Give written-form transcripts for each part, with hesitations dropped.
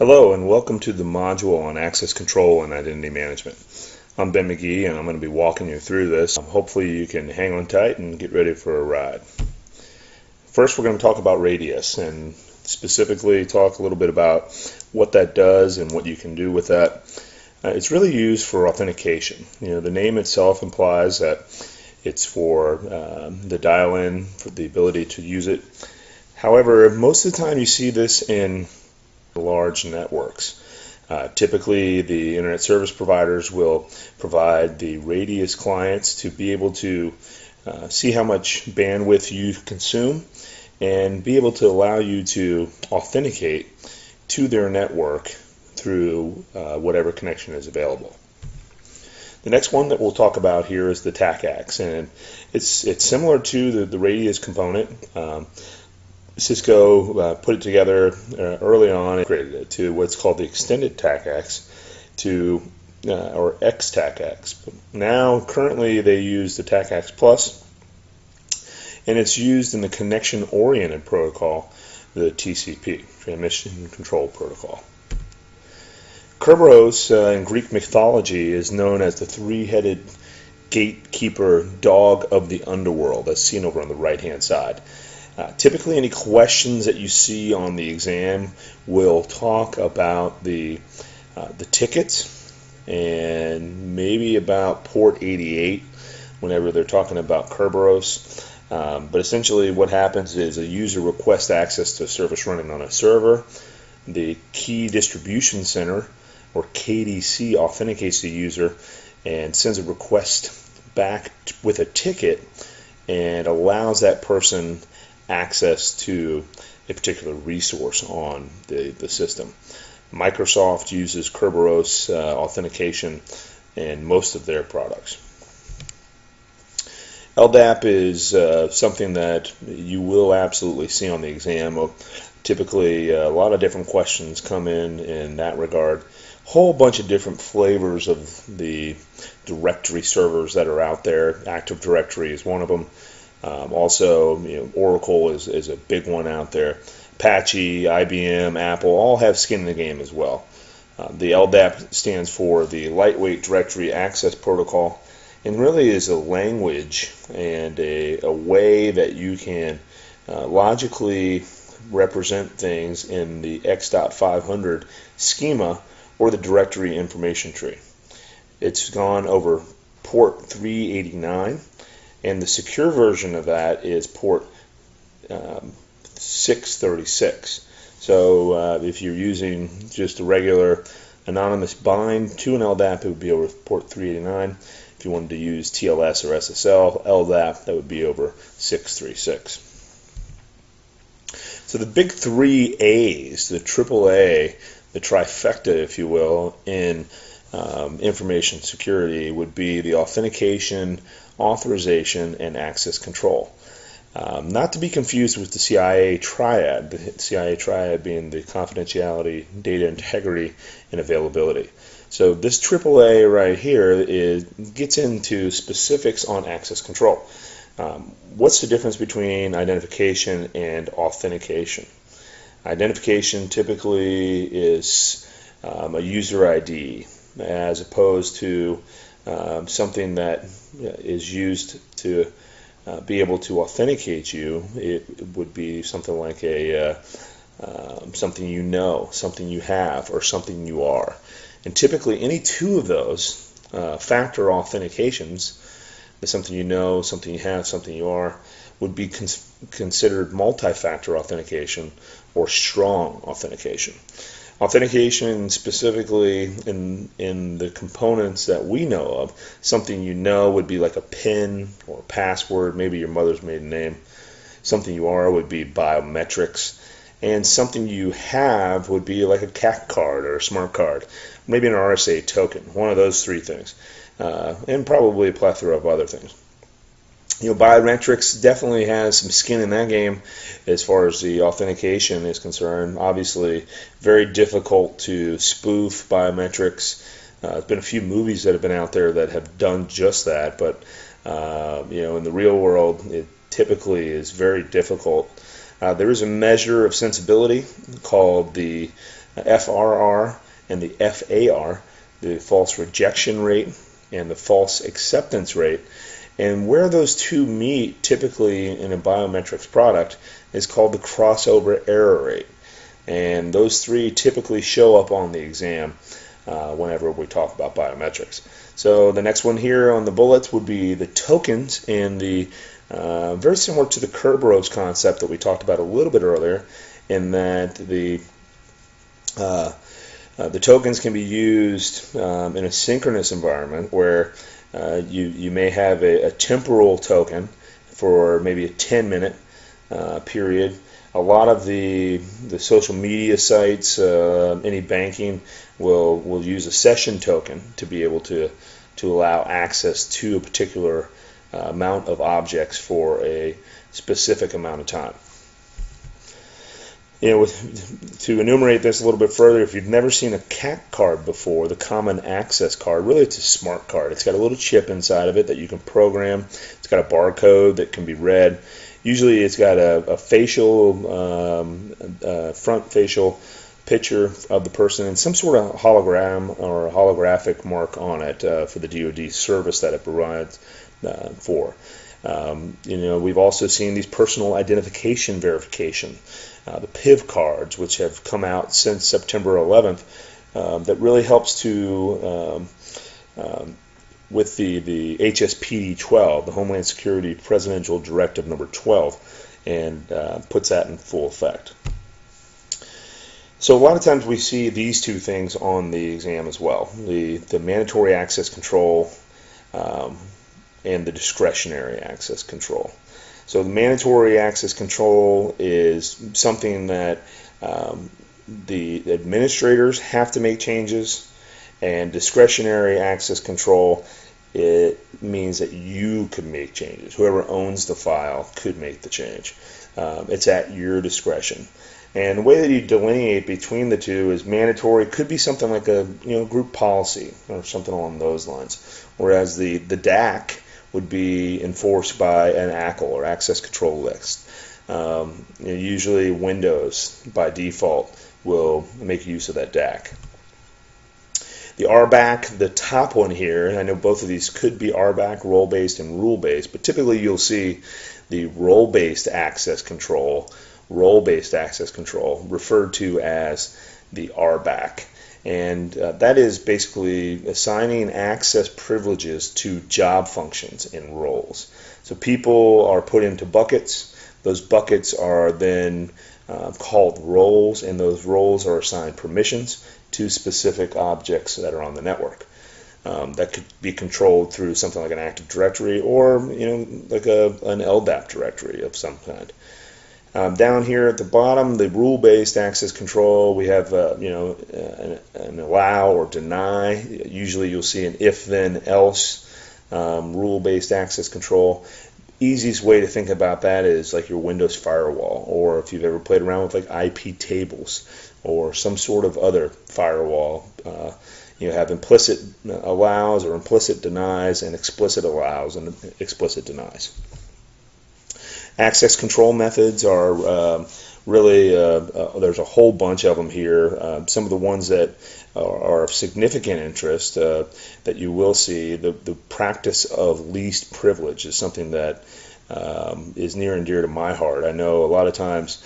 Hello and welcome to the module on access control and identity management. I'm Ben McGee and I'm going to be walking you through this. Hopefully you can hang on tight and get ready for a ride. First we're going to talk about Radius and specifically talk a little bit about what that does and what you can do with that. It's really used for authentication. The name itself implies that it's for the dial-in, for the ability to use it. However, most of the time you see this in large networks. Typically, the internet service providers will provide the Radius clients to be able to see how much bandwidth you consume and be able to allow you to authenticate to their network through whatever connection is available. The next one that we'll talk about here is the TACACS, and it's similar to the Radius component. Cisco put it together early on and created it to what's called the extended TACACS or X-TACACS. Now, currently, they use the TACACS Plus, and it's used in the connection-oriented protocol, the TCP, Transmission Control Protocol. Kerberos in Greek mythology is known as the three-headed gatekeeper dog of the underworld, as seen over on the right-hand side. Typically, any questions that you see on the exam will talk about the tickets and maybe about port 88 whenever they're talking about Kerberos. But essentially what happens is a user requests access to a service running on a server. The key distribution center, or KDC, authenticates the user and sends a request back with a ticket and allows that person access to a particular resource on the system. Microsoft uses Kerberos authentication in most of their products. LDAP is something that you will absolutely see on the exam. Typically, a lot of different questions come in that regard. Whole bunch of different flavors of the directory servers that are out there. Active Directory is one of them. Also, Oracle is a big one out there. Apache, IBM, Apple all have skin in the game as well. The LDAP stands for the Lightweight Directory Access Protocol, and really is a language and a way that you can logically represent things in the X.500 schema or the directory information tree. It's gone over port 389. And the secure version of that is port 636. So if you're using just a regular anonymous bind to an LDAP, it would be over port 389. If you wanted to use TLS or SSL LDAP, that would be over 636. So the big three A's, the AAA, the trifecta, if you will, in information security would be the authentication, authorization, and access control. Not to be confused with the CIA triad, the CIA triad being the confidentiality, data integrity, and availability. So this AAA right here gets into specifics on access control. What's the difference between identification and authentication? Identification typically is a user ID, as opposed to something that is used to be able to authenticate you. It would be something like something you know, something you have, or something you are. And typically any two of those factor authentications, something you know, something you have, something you are, would be considered multi-factor authentication or strong authentication. Authentication specifically in the components that we know of, something you know would be like a PIN or a password, maybe your mother's maiden name. Something you are would be biometrics. And something you have would be like a CAC card or a smart card, maybe an RSA token, one of those three things, and probably a plethora of other things. Biometrics definitely has some skin in that game as far as the authentication is concerned. Obviously, very difficult to spoof biometrics. There's been a few movies that have been out there that have done just that, but in the real world, it typically is very difficult There is a measure of sensibility called the FRR and the FAR, the false rejection rate and the false acceptance rate. And where those two meet typically in a biometrics product is called the crossover error rate. And those three typically show up on the exam whenever we talk about biometrics. So the next one here on the bullets would be the tokens, and the very similar to the Kerberos concept that we talked about a little bit earlier, in that the tokens can be used in a synchronous environment where you may have a temporal token for maybe a 10-minute period. A lot of the social media sites, any banking, will use a session token to be able to allow access to a particular amount of objects for a specific amount of time. To enumerate this a little bit further, if you've never seen a CAC card before, the Common Access card, really it's a smart card. It's got a little chip inside of it that you can program. It's got a barcode that can be read. Usually it's got a facial, front facial picture of the person and some sort of hologram or a holographic mark on it for the DoD service that it provides for. We've also seen these personal identification verification, the PIV cards, which have come out since September 11th, that really helps to with the HSPD 12, the Homeland Security Presidential Directive number 12, and puts that in full effect. So a lot of times we see these two things on the exam as well, the mandatory access control and the discretionary access control. So the mandatory access control is something that the administrators have to make changes, and discretionary access control, it means that you can make changes. Whoever owns the file could make the change. It's at your discretion. And the way that you delineate between the two is mandatory could be something like a group policy or something along those lines, whereas the DAC would be enforced by an ACL or access control list. Usually Windows by default will make use of that DAC. The RBAC, the top one here, and I know both of these could be RBAC, role-based, and rule-based, but typically you'll see the role-based access control referred to as the RBAC. And that is basically assigning access privileges to job functions and roles. So people are put into buckets. Those buckets are then called roles, and those roles are assigned permissions to specific objects that are on the network. That could be controlled through something like an Active Directory or like an LDAP directory of some kind. Down here at the bottom, the rule-based access control, we have an allow or deny. Usually you'll see an if-then-else rule-based access control. Easiest way to think about that is like your Windows firewall, or if you've ever played around with like IP tables or some sort of other firewall. You have implicit allows or implicit denies, and explicit allows and explicit denies. Access control methods are really, there's a whole bunch of them here. Some of the ones that are of significant interest that you will see, the practice of least privilege is something that is near and dear to my heart. I know a lot of times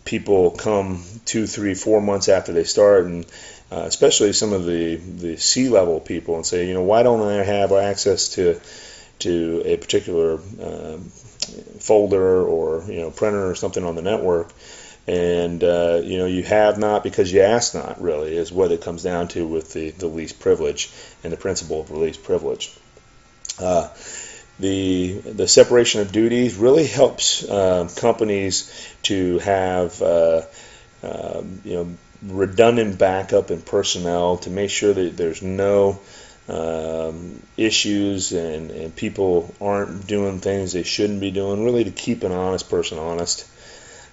people come 2, 3, 4 months after they start, and especially some of the C-level people, and say, why don't I have access to a particular folder or printer or something on the network, and you have not because you asked not, really, is what it comes down to with the least privilege and the principle of least privilege. The separation of duties really helps companies to have redundant backup in personnel to make sure that there's no issues and people aren't doing things they shouldn't be doing, really to keep an honest person honest.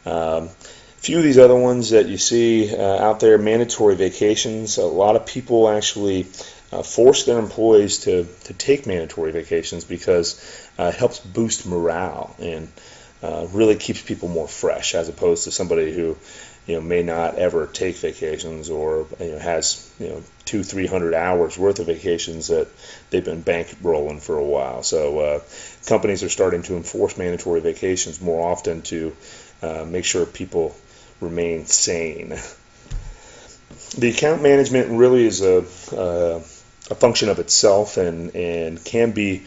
A few of these other ones that you see out there, mandatory vacations. A lot of people actually force their employees to take mandatory vacations because it helps boost morale. And really keeps people more fresh, as opposed to somebody who may not ever take vacations, or has 200-300 hours worth of vacations that they've been bankrolling for a while. So companies are starting to enforce mandatory vacations more often to make sure people remain sane. The account management really is a function of itself, and can be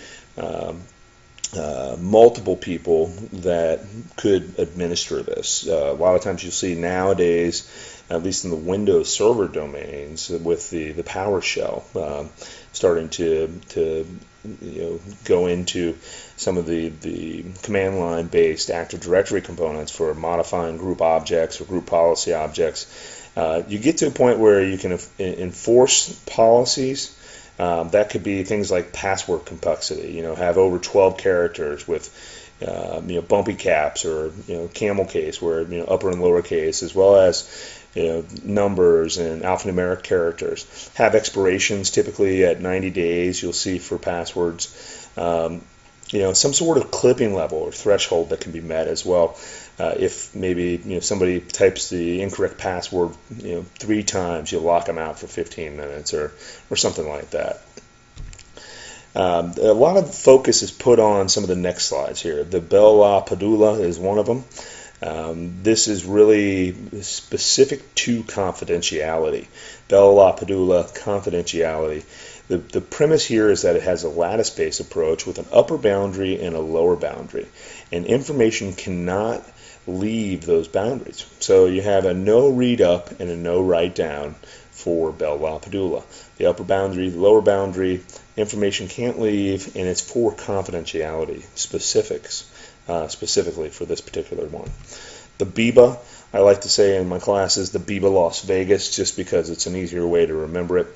multiple people that could administer this. A lot of times you'll see nowadays, at least in the Windows Server domains, with the PowerShell starting to go into some of the command line based Active Directory components for modifying group objects or group policy objects. You get to a point where you can enforce policies. That could be things like password complexity. Have over 12 characters with bumpy caps, or camel case, where upper and lower case, as well as numbers and alphanumeric characters. Have expirations typically at 90 days. You'll see for passwords. Some sort of clipping level or threshold that can be met as well. If maybe somebody types the incorrect password 3 times, you'll lock them out for 15 minutes or something like that. A lot of focus is put on some of the next slides here. The Bell-LaPadula is one of them. This is really specific to confidentiality. Bell-LaPadula confidentiality. The premise here is that it has a lattice-based approach with an upper boundary and a lower boundary, and information cannot leave those boundaries. So you have a no read up and a no write down for Bell-LaPadula. The upper boundary, the lower boundary, information can't leave, and it's for confidentiality specifics, specifically for this particular one. The BIBA, I like to say in my classes, the BIBA Las Vegas, just because it's an easier way to remember it.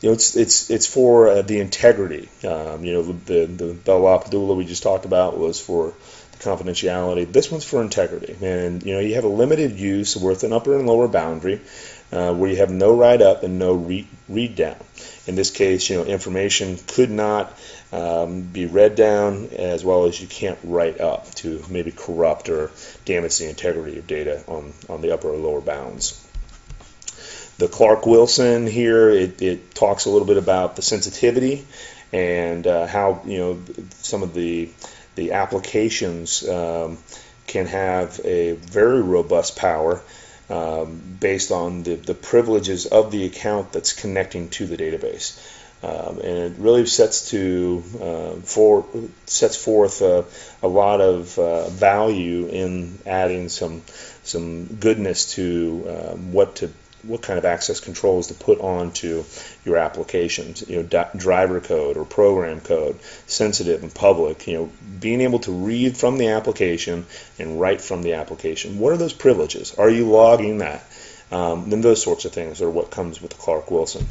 It's for the integrity. The Bell-LaPadula we just talked about was for confidentiality. This one's for integrity, and you have a limited use with an upper and lower boundary, where you have no write up and no read down. In this case, information could not be read down, as well as you can't write up to maybe corrupt or damage the integrity of data on the upper or lower bounds. The Clark-Wilson here, it talks a little bit about the sensitivity and how some of the applications can have a very robust power based on the privileges of the account that's connecting to the database. And it really sets forth a lot of value in adding some goodness to what kind of access controls to put onto your applications. Driver code or program code, sensitive and public. Being able to read from the application and write from the application. What are those privileges? Are you logging that? Then those sorts of things are what comes with the Clark-Wilson.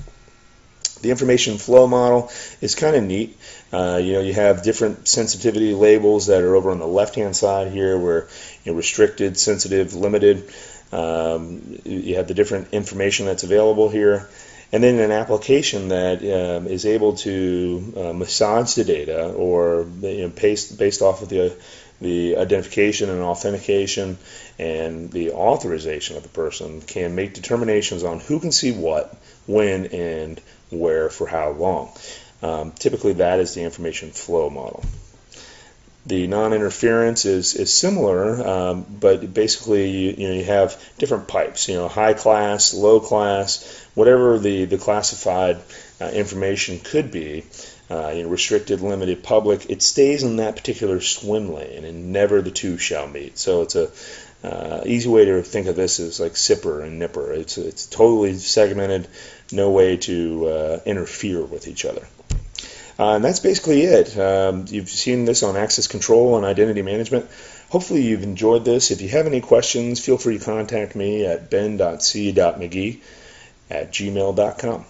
The information flow model is kind of neat. You have different sensitivity labels that are over on the left-hand side here, where restricted, sensitive, limited. You have the different information that's available here, and then an application that is able to massage the data, or based off of the identification and authentication and the authorization of the person, can make determinations on who can see what, when, and where, for how long. Typically that is the information flow model. The non-interference is similar, but basically you have different pipes, high class, low class, whatever the classified information could be, restricted, limited, public. It stays in that particular swim lane, and never the two shall meet. So it's a easy way to think of this as like sipper and nipper. It's totally segmented, no way to interfere with each other. And that's basically it. You've seen this on access control and identity management. Hopefully you've enjoyed this. If you have any questions, feel free to contact me at ben.c.mcgee@gmail.com.